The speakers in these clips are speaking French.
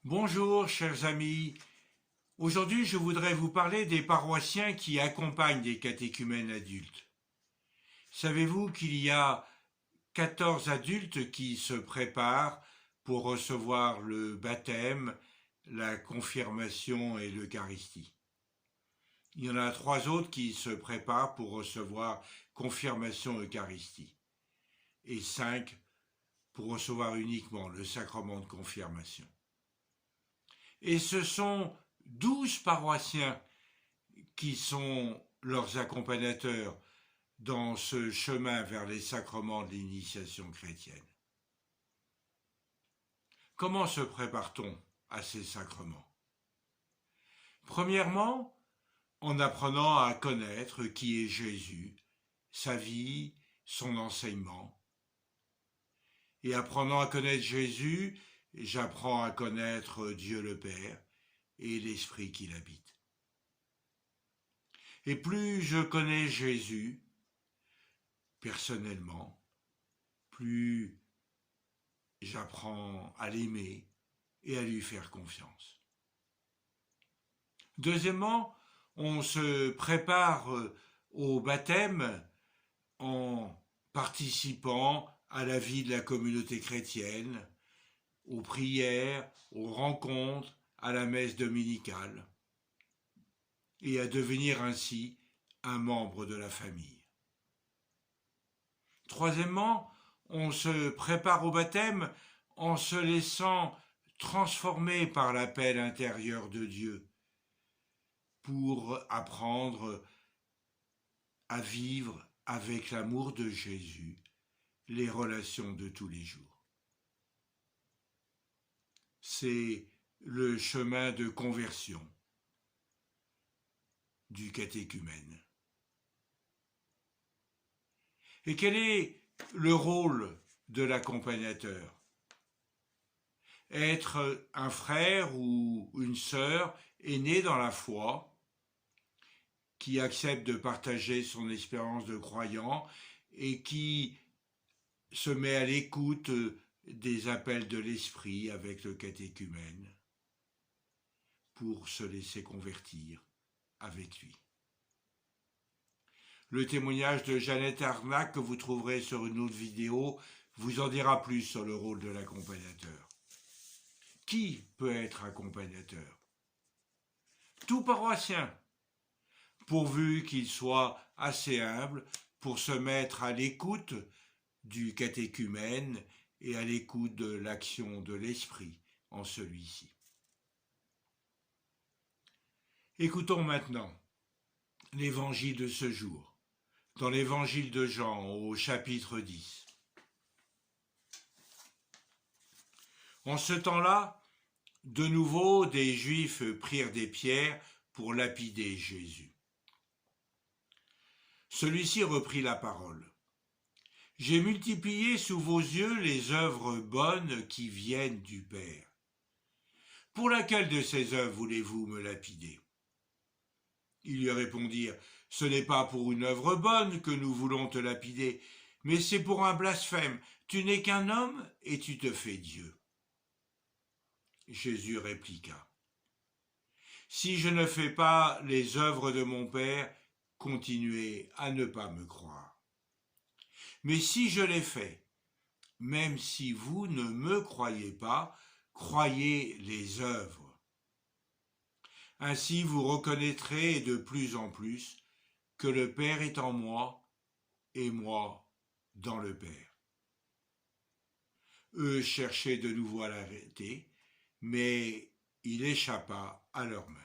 Bonjour chers amis, aujourd'hui je voudrais vous parler des paroissiens qui accompagnent des catéchumènes adultes. Savez-vous qu'il y a 14 adultes qui se préparent pour recevoir le baptême, la confirmation et l'Eucharistie. Il y en a 3 autres qui se préparent pour recevoir confirmation, Eucharistie, et 5 pour recevoir uniquement le sacrement de confirmation. Et ce sont 12 paroissiens qui sont leurs accompagnateurs dans ce chemin vers les sacrements de l'initiation chrétienne. Comment se prépare-t-on à ces sacrements? Premièrement, en apprenant à connaître qui est Jésus, sa vie, son enseignement. Et apprenant à connaître Jésus, j'apprends à connaître Dieu le Père et l'Esprit qui l'habite. Et plus je connais Jésus, personnellement, plus j'apprends à l'aimer et à lui faire confiance. Deuxièmement, on se prépare au baptême en participant à la vie de la communauté chrétienne, aux prières, aux rencontres, à la messe dominicale, et à devenir ainsi un membre de la famille. Troisièmement, on se prépare au baptême en se laissant transformer par l'appel intérieur de Dieu pour apprendre à vivre avec l'amour de Jésus les relations de tous les jours. C'est le chemin de conversion du catéchumène. Et quel est le rôle de l'accompagnateur? Être un frère ou une sœur aîné dans la foi, qui accepte de partager son espérance de croyant et qui se met à l'écoute des appels de l'esprit avec le catéchumène pour se laisser convertir avec lui. Le témoignage de Jeannette Arnac, que vous trouverez sur une autre vidéo, vous en dira plus sur le rôle de l'accompagnateur. Qui peut être accompagnateur? Tout paroissien, pourvu qu'il soit assez humble pour se mettre à l'écoute du catéchumène et à l'écoute de l'action de l'esprit en celui-ci. Écoutons maintenant l'évangile de ce jour, dans l'évangile de Jean au chapitre 10. En ce temps-là, de nouveau, des Juifs prirent des pierres pour lapider Jésus. Celui-ci reprit la parole. « J'ai multiplié sous vos yeux les œuvres bonnes qui viennent du Père. Pour laquelle de ces œuvres voulez-vous me lapider ?» Ils lui répondirent, « Ce n'est pas pour une œuvre bonne que nous voulons te lapider, mais c'est pour un blasphème. Tu n'es qu'un homme et tu te fais Dieu. » Jésus répliqua, « Si je ne fais pas les œuvres de mon Père, continuez à ne pas me croire. Mais si je les fais, même si vous ne me croyez pas, croyez les œuvres. Ainsi vous reconnaîtrez de plus en plus que le Père est en moi et moi dans le Père. » Eux cherchaient de nouveau à l'arrêter, mais il échappa à leurs mains.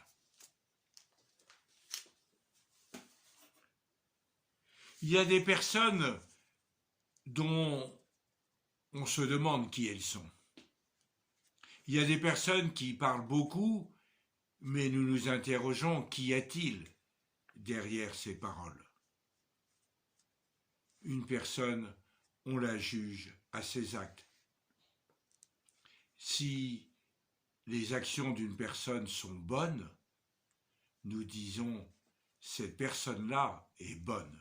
Il y a des personnes dont on se demande qui elles sont. Il y a des personnes qui parlent beaucoup, mais nous nous interrogeons, qu'y a-t-il derrière ces paroles? Une personne, on la juge à ses actes. Si les actions d'une personne sont bonnes, nous disons, cette personne-là est bonne.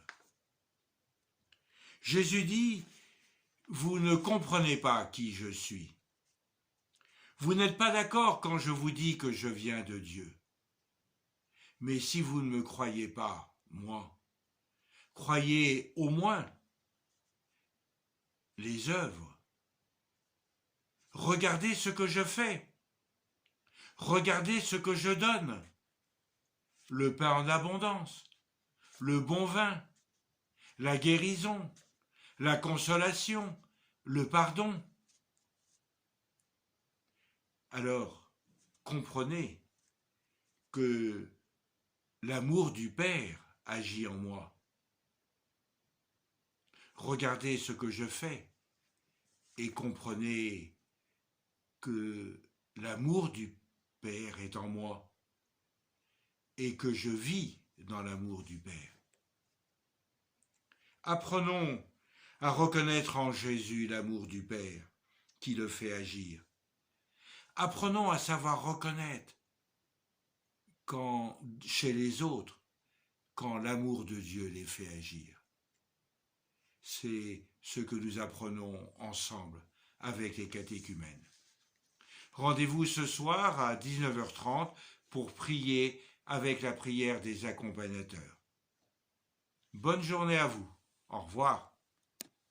Jésus dit, « Vous ne comprenez pas qui je suis. Vous n'êtes pas d'accord quand je vous dis que je viens de Dieu. Mais si vous ne me croyez pas, moi, croyez au moins les œuvres. Regardez ce que je fais. Regardez ce que je donne. Le pain en abondance, le bon vin, la guérison, la consolation, le pardon. Alors, comprenez que l'amour du Père agit en moi. Regardez ce que je fais et comprenez que l'amour du Père est en moi et que je vis dans l'amour du Père. Apprenons à reconnaître en Jésus l'amour du Père qui le fait agir. Apprenons à savoir reconnaître chez les autres, quand l'amour de Dieu les fait agir. C'est ce que nous apprenons ensemble avec les catéchumènes. Rendez-vous ce soir à 19h30 pour prier avec la prière des accompagnateurs. Bonne journée à vous. Au revoir.